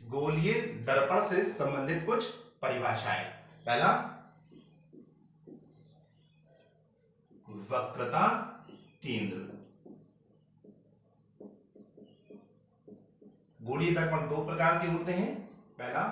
गोलीय दर्पण से संबंधित कुछ परिभाषाएं। पहला, वक्रता केंद्र। गोलीय दर्पण दो प्रकार के होते हैं। पहला,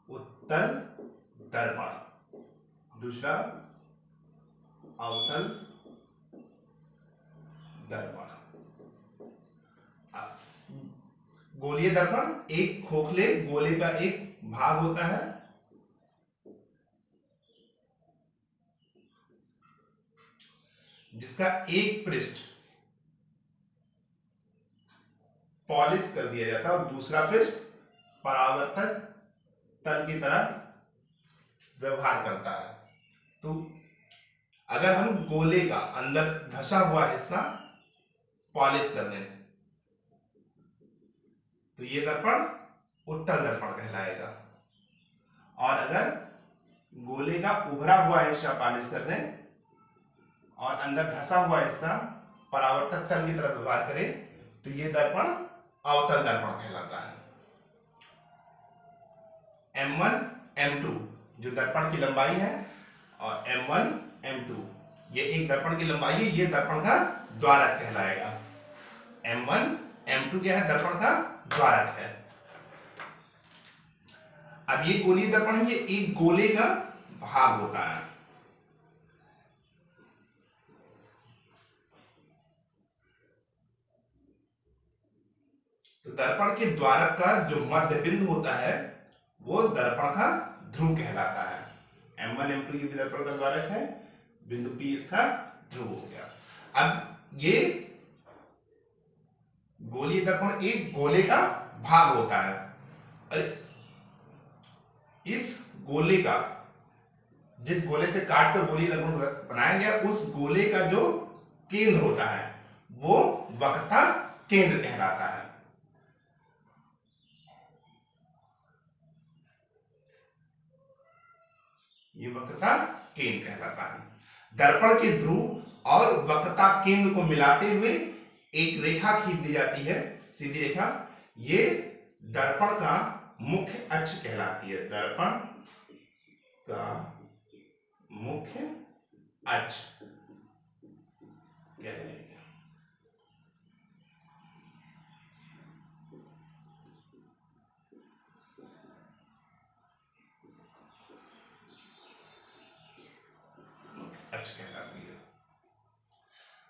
उत्तल दर्पण, दूसरा अवतल दर्पण। गोलीय दर्पण एक खोखले गोले का एक भाग होता है जिसका एक पृष्ठ पॉलिश कर दिया जाता है और दूसरा पृष्ठ परावर्तक तल की तरह व्यवहार करता है। तो अगर हम गोले का अंदर धंसा हुआ हिस्सा पॉलिश कर दें तो ये दर्पण उत्तल दर्पण कहलाएगा, और अगर गोले का उभरा हुआ हिस्सा पॉलिश कर दें और अंदर धंसा हुआ हिस्सा परावर्तक तल की तरह व्यवहार करे तो ये दर्पण अवतल दर्पण कहलाता है। M1 M2 जो दर्पण की लंबाई है और M1 M2 ये एक दर्पण की लंबाई है, ये दर्पण का द्वारक कहलाएगा। M1 M2 क्या है? दर्पण का द्वारक है। अब ये गोलीय दर्पण है, ये एक गोले का भाग होता है। तो दर्पण के द्वारक का जो मध्य बिंदु होता है वो दर्पण का ध्रुव कहलाता है। M1 M2 ये भी दर्पण का द्वारक है, बिंदु P इसका ध्रुव हो गया। अब ये गोलीय दर्पण एक गोले का भाग होता है। इस गोले का, जिस गोले से काटकर गोलीय दर्पण बनाया गया, उस गोले का जो केंद्र होता है वो वक्रता केंद्र कहलाता है। ये वक्रता केंद्र कहलाता है। दर्पण के ध्रुव और वक्रता केंद्र को मिलाते हुए एक रेखा खींच दी जाती है, सीधी रेखा। ये दर्पण का मुख्य अक्ष कहलाती है। दर्पण का मुख्य अक्ष कहलाएगा। अक्ष कहलाती है।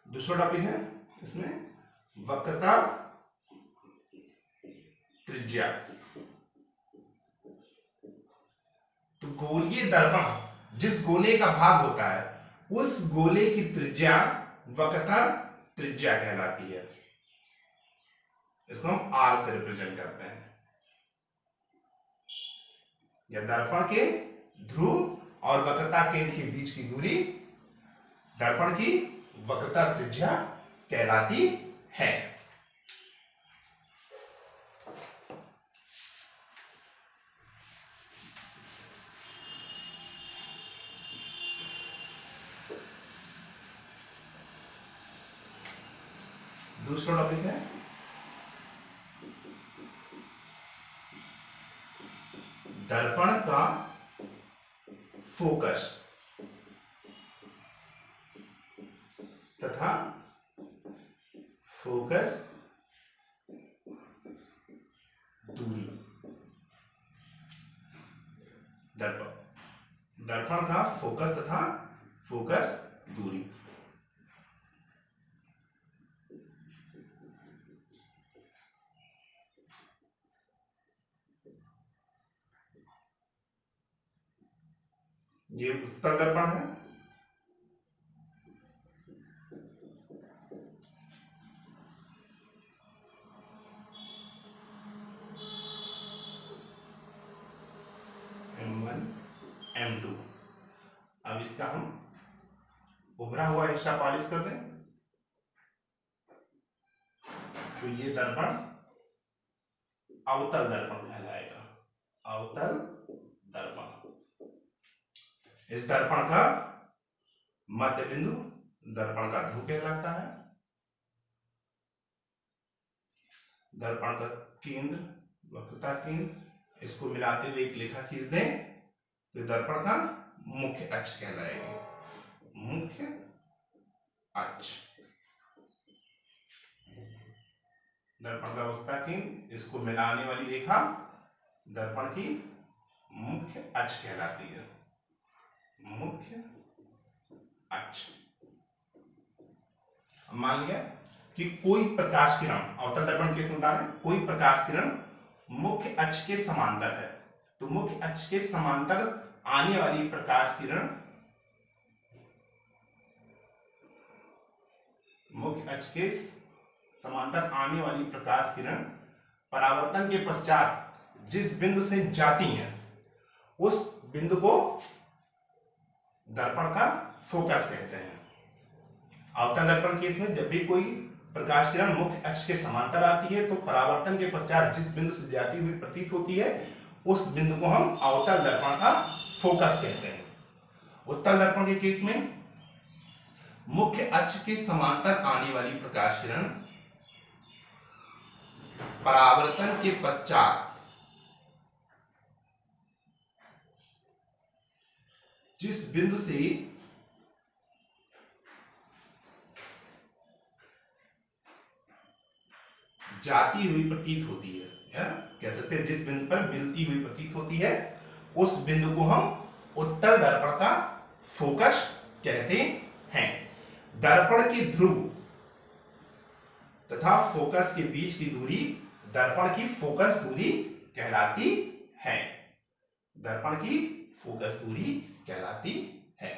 दूसरा टॉपिक है इसमें वक्रता त्रिज्या। तो गोलीय दर्पण जिस गोले का भाग होता है उस गोले की त्रिज्या वक्रता त्रिज्या कहलाती है। इसको हम R से रिप्रेजेंट करते हैं। या दर्पण के ध्रुव और वक्रता केंद्र के बीच की दूरी दर्पण की वक्रता त्रिज्या कहलाती है। दूसरा टॉपिक है दर्पण का फोकस तथा फोकस दूरी। दर्पण का फोकस तथा फोकस दूरी। ये उत्तल दर्पण है। M1 M2। अब इसका हम उभरा हुआ हिस्सा पॉलिश कर दें तो ये दर्पण अवतल दर्पण कहलाएगा। अवतल दर्पण। इस दर्पण का मध्य बिंदु दर्पण का ध्रुव कहलाता है। दर्पण का केंद्र, वक्रता केंद्र, इसको मिलाते हुए एक रेखा खींच दें तो दर्पण का मुख्य अक्ष कहलाएगी, मुख्य अक्ष। दर्पण का वक्रता केंद्र, इसको मिलाने वाली रेखा दर्पण की मुख्य अक्ष कहलाती है, मुख्य अक्ष। मान लिया कि कोई प्रकाश किरण, अवतल दर्पण के मुताबिक कोई प्रकाश किरण मुख्य अक्ष के समांतर है, तो मुख्य अक्ष के समांतर आने वाली प्रकाश किरण, मुख्य अक्ष के समांतर आने वाली प्रकाश किरण परावर्तन के पश्चात जिस बिंदु से जाती हैं उस बिंदु को दर्पण का फोकस कहते हैं। अवतल दर्पण केस में जब भी कोई प्रकाश किरण मुख्य अक्ष के समांतर आती है तो परावर्तन के पश्चात जिस बिंदु से जाती हुई प्रतीत होती है उस बिंदु को हम अवतल दर्पण का फोकस कहते हैं। उत्तल दर्पण के केस में मुख्य अक्ष के समांतर आने वाली प्रकाश किरण परावर्तन के पश्चात जिस बिंदु से जाती हुई प्रतीत होती है, या कह सकते हैं जिस बिंदु पर मिलती हुई प्रतीत होती है उस बिंदु को हम उत्तल दर्पण का फोकस कहते हैं। दर्पण की ध्रुव तथा फोकस के बीच की दूरी दर्पण की फोकस दूरी कहलाती है, दर्पण की फोकस दूरी कहलाती है।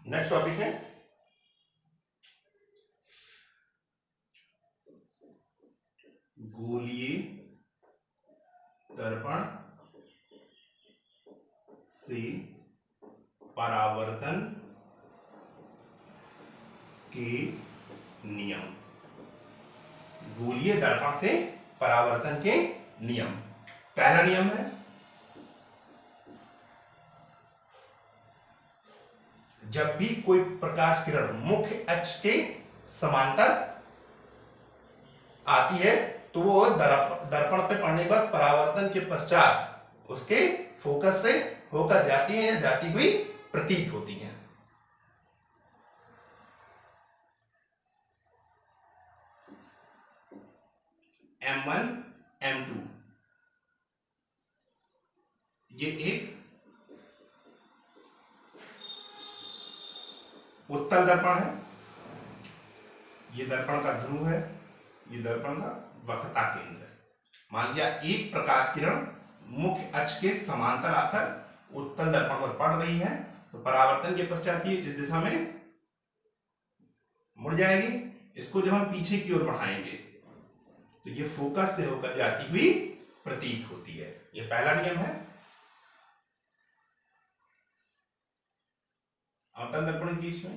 नेक्स्ट टॉपिक है गोलीय दर्पण से परावर्तन के नियम। गोलीय दर्पण से परावर्तन के नियम। पहला नियम है जब भी कोई प्रकाश किरण मुख्य अक्ष के समांतर आती है तो वो दर्पण पे पड़ने के बाद परावर्तन के पश्चात उसके फोकस से होकर जाती है या जाती हुई प्रतीत होती हैं। M1 M2 ये एक उत्तल दर्पण है, ये दर्पण का ध्रुव है, ये दर्पण का वक्रता केंद्र है। मान लिया एक प्रकाश किरण मुख्य अक्ष के समांतर आकर उत्तल दर्पण पर पड़ रही है तो परावर्तन के पश्चात ये इस दिशा में मुड़ जाएगी। इसको जब हम पीछे की ओर बढ़ाएंगे तो ये फोकस से होकर जाती हुई प्रतीत होती है। ये पहला नियम है। अवतल दर्पण के केस में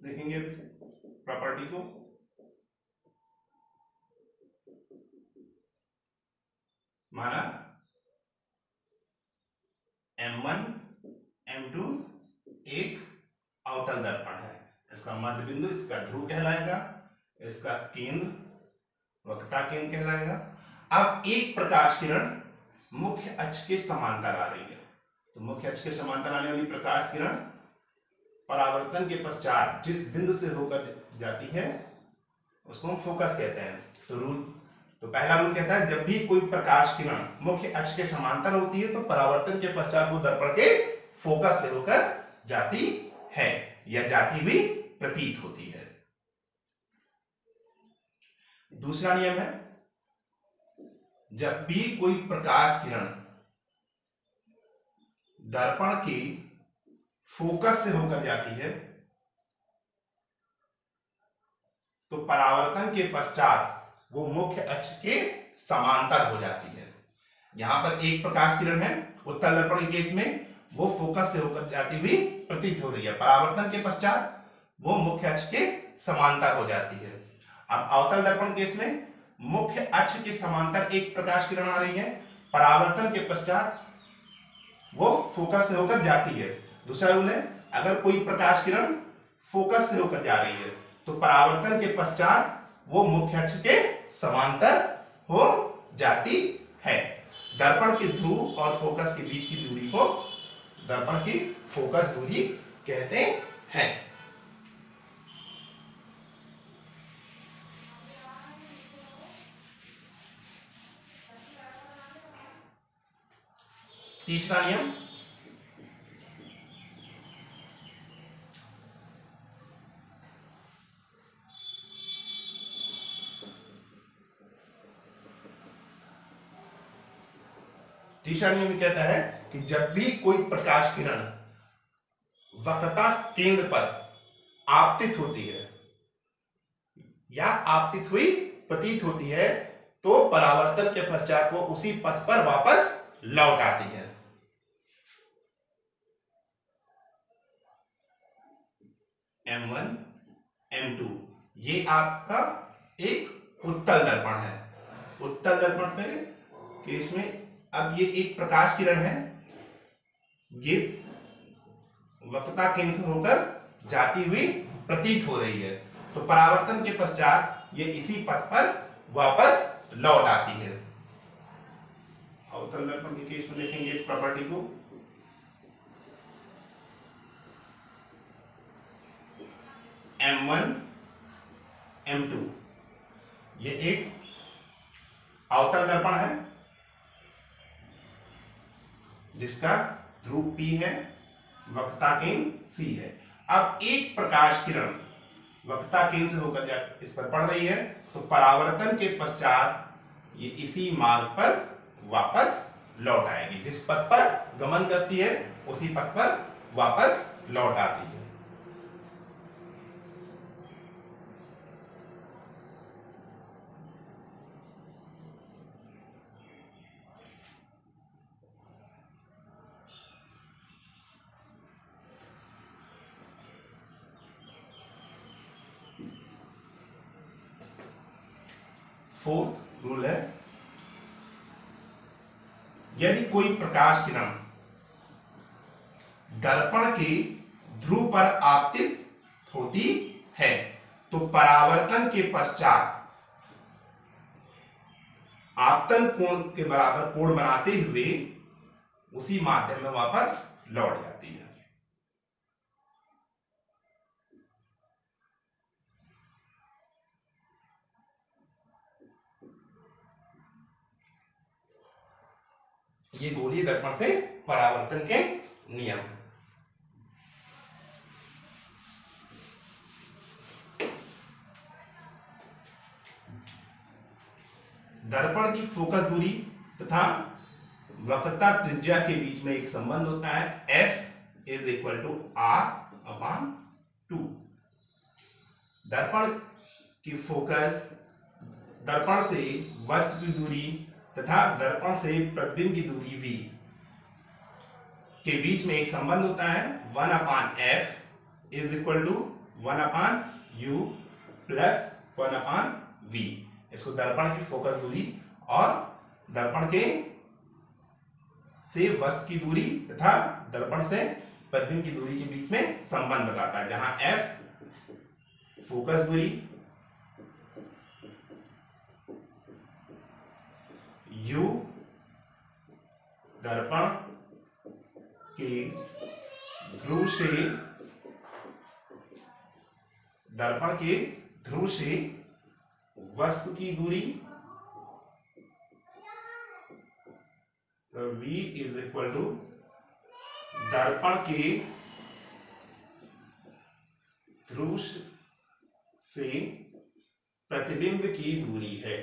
देखेंगे अब इस प्रॉपर्टी को। माना M1 M2 एक अवतल दर्पण है, इसका मध्य बिंदु इसका ध्रुव कहलाएगा, इसका केंद्र वक्रता केंद्र कहलाएगा। अब एक प्रकाश किरण मुख्य अक्ष के समांतर आ रही है तो मुख्य अक्ष के समांतर आने वाली प्रकाश किरण परावर्तन के पश्चात जिस बिंदु से होकर जाती है उसको हम फोकस कहते हैं। तो पहला रूल कहता है जब भी कोई प्रकाश किरण मुख्य अक्ष के समांतर होती है तो परावर्तन के पश्चात वो दर्पण के फोकस से होकर जाती है या जाती हुई प्रतीत होती है। दूसरा नियम है जब भी कोई प्रकाश किरण दर्पण के फोकस से होकर जाती है तो परावर्तन के पश्चात वो मुख्य अक्ष के समांतर हो जाती है। यहां पर एक प्रकाश किरण है उत्तल दर्पण के केस में वो फोकस से होकर जाती हुई प्रतीत हो रही है, परावर्तन के पश्चात वो मुख्य अक्ष के समांतर हो जाती है। अब अवतल दर्पण केस में मुख्य अक्ष के समांतर एक प्रकाश किरण आ रही है, परावर्तन के पश्चात वो फोकस से होकर जाती है। दूसरा रूल है, अगर कोई प्रकाश किरण फोकस से होकर जा रही है तो परावर्तन के पश्चात वो मुख्य अक्ष के समांतर हो जाती है। दर्पण के ध्रुव और फोकस के बीच की दूरी को दर्पण की फोकस दूरी कहते हैं। तीसरा नियम, तीसरा नियम कहता है कि जब भी कोई प्रकाश किरण वक्रता केंद्र पर आपतित होती है या आपतित हुई प्रतीत होती है तो परावर्तन के पश्चात वो उसी पथ पर वापस लौट आती है। M1, M2 ये आपका एक उत्तल दर्पण है। उत्तल दर्पण पे केस में अब ये एक प्रकाश किरण है, ये वक्रता केंद्र से होकर जाती हुई प्रतीत हो रही है, तो परावर्तन के पश्चात ये इसी पथ पर वापस लौट आती है। अवतल दर्पण के केस में देखेंगे इस प्रॉपर्टी को। M1, M2 ये एक अवतल दर्पण है जिसका ध्रुव P है, वक्रता केंद्र C है। अब एक प्रकाश किरण वक्रता केंद्र से होकर इस पर पड़ रही है तो परावर्तन के पश्चात ये इसी मार्ग पर वापस लौट आएगी। जिस पथ पर गमन करती है उसी पथ पर वापस लौट आती है। फोर्थ रूल है, यदि कोई प्रकाश किरण दर्पण के ध्रुव पर आपतित होती है तो परावर्तन के पश्चात आपतन कोण के बराबर कोण बनाते हुए उसी माध्यम में वापस लौट जाती है। ये गोलीय दर्पण से परावर्तन के नियम है। दर्पण की फोकस दूरी तथा वक्रता त्रिज्या के बीच में एक संबंध होता है, F is equal to R/2। दर्पण की फोकस, दर्पण से वस्तु की दूरी तथा दर्पण से प्रतिबिंब की दूरी V के बीच में एक संबंध होता है, 1/F is equal to 1/U plus 1/V। इसको दर्पण की फोकस दूरी और दर्पण के से वस्तु की दूरी तथा दर्पण से प्रतिबिंब की दूरी के बीच में संबंध बताता है, जहां F फोकस दूरी, U दर्पण के ध्रुव से वस्तु की दूरी, तो V इज इक्वल टू दर्पण के ध्रुव से प्रतिबिंब की दूरी है।